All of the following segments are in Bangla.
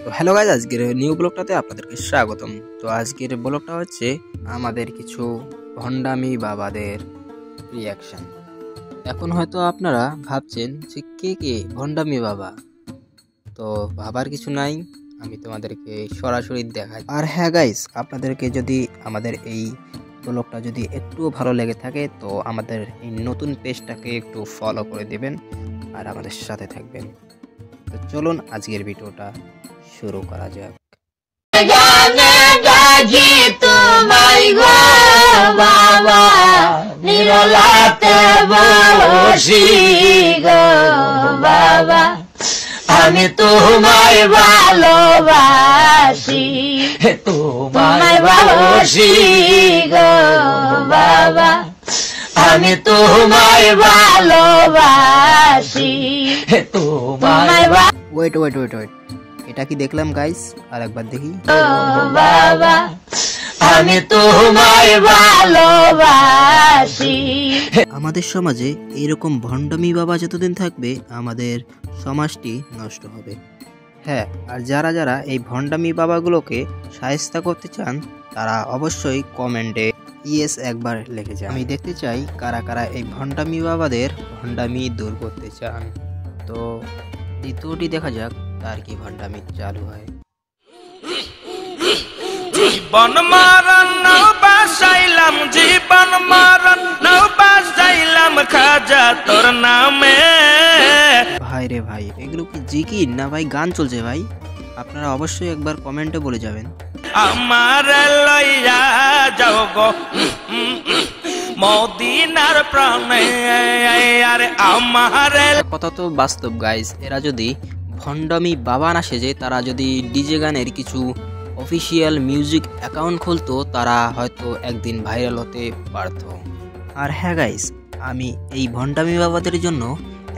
তো হ্যালো গাইজ, আজকের নিউ ব্লগটাতে আপনাদেরকে স্বাগতম। তো আজকের ব্লগটা হচ্ছে আমাদের কিছু ভণ্ডামি বাবাদের রিয়াকশন। এখন হয়তো আপনারা ভাবছেন যে কে কে ভণ্ডামি বাবা, তো ভাবার কিছু নাই, আমি তোমাদেরকে সরাসরি দেখাই। আর হ্যাঁ গাইজ, আপনাদেরকে যদি আমাদের এই ব্লগটা যদি একটু ভালো লেগে থাকে তো আমাদের এই নতুন পেজটাকে একটু ফলো করে দেবেন আর আমাদের সাথে থাকবেন। তো চলুন আজকের ভিডিওটা শুরু করা যাক। আমি তোমায় ভালোবাসি, তোমায় ভালোবাসি গো বাবা, আমি তোমায় ভালোবাসি, তোমায় ওয়েট ওয়েট ওয়েট ওয়েট, এটা কি দেখলাম গাইস? আর একবার দেখি। বাবা, আমি তোমায় ভালোবাসি। আমাদের সমাজে এরকম ভণ্ডামি বাবা যতদিন থাকবে আমাদের সমাজটি নষ্ট হবে। হ্যাঁ, আর যারা যারা এই ভণ্ডামি বাবাগুলোকে শায়েস্তা করতে চান তারা অবশ্যই কমেন্টে ইয়েস একবার লিখে যান। আমি দেখতে চাই কারা কারা এই ভণ্ডামি বাবাদের ভণ্ডামি দূর করতে চান। তো দ্বিতীয়টি দেখা যাক তার কি ভণ্ডামি চালু হয়। জীবন মারণ নাও বাসাইলাম, জীবন মারণ নাও বাসাইলাম খাজা তোর নামে। ভাই রে ভাই, এগুলো কি জিকির না ভাই গান চলছে ভাই? আপনারা অবশ্যই একবার কমেন্টে বলে যাবেন। আমার লইয়া যাও গো মদিনার প্রাণে, আরে আমার কথা তো বাস্তব গাইস। এরা যদি ভণ্ডামি বাবা না সেজে তারা যদি ডিজে গানের কিছু অফিসিয়াল মিউজিক অ্যাকাউন্ট খুলতো তারা হয়তো একদিন ভাইরাল হতে পারত। আর হ্যাঁ গাইস, আমি এই ভণ্ডামি বাবাদের জন্য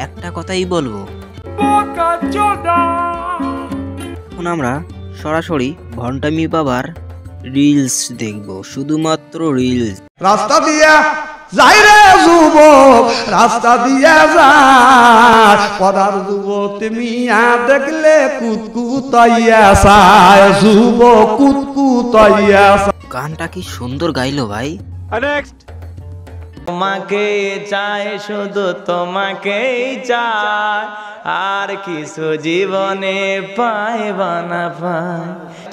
একটা কথাই বলবো, এখন আমরা সরাসরি ভণ্ডামি বাবার রিলস দেখব, শুধুমাত্র রিলস। রাস্তা দিয়া যাই রে যুবক, রাস্তা দিয়া যায় পদার যুবতী মিয়া দেখলে কুতকুতাইয়া চায়, যুবক কুতকুতাইয়া চায়। গানটা কি সুন্দর গাইলো ভাই। তোমাকে চাই, শুধু তোমাকেই চাই, আর কিছু জীবনে পাইবা না পাই।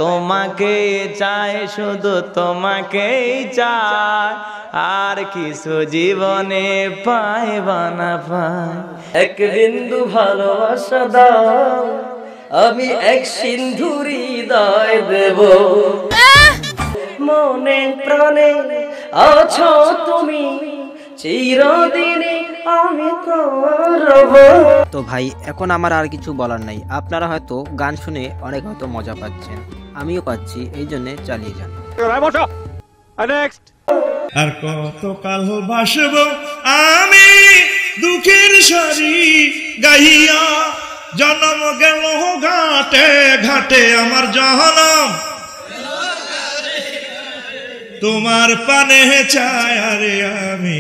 তোমাকে চাই, শুধু তোমাকেই চাই, আর কিছু জীবনে পাইবা না পাই। এক বিন্দু ভালোবাসা দাও, আমি এক সিন্ধু হৃদয় দেব, মনে প্রাণে আছো তুমি, চিরদিনে আমি করব। তো ভাই এখন আমার আর কিছু বলার নাই, আপনারা হয়তো গান শুনে অনেক হয়তো মজা পাচ্ছেন, আমিও পাচ্ছি, এই জন্য চালিয়ে যান। আর কতকাল বাসব আমি দুঃখের সারি গাইয়া, জন্ম গেল ঘাটে ঘাটে আমার জনম, তোমার পানে চায় আরে আমি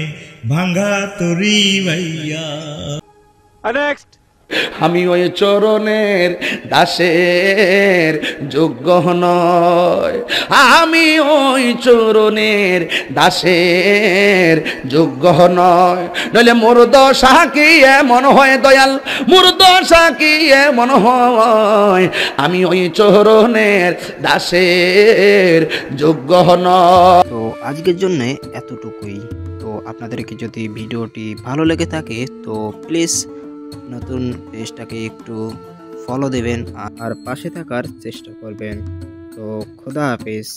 ভাঙ্গা তরি ভাইয়া। আমি ওই চরণের দাসের যোগ্য নয়, আমি ওই চরণের দাসের যোগ্য নয়, নইলে মোর দশা কি এমন হয় দয়াল, মোর দশা কি এমন হয়, আমি ওই চরণের দাসের যোগ্য নয়। তো আজকের জন্য এতটুকুই। তো আপনাদেরকে যদি ভিডিওটি ভালো লেগে থাকে তো প্লিজ নতুন পেজটাকে একটু ফলো দেবেন আর পাশে থাকার চেষ্টা করবেন। তো খোদা হাফেজ।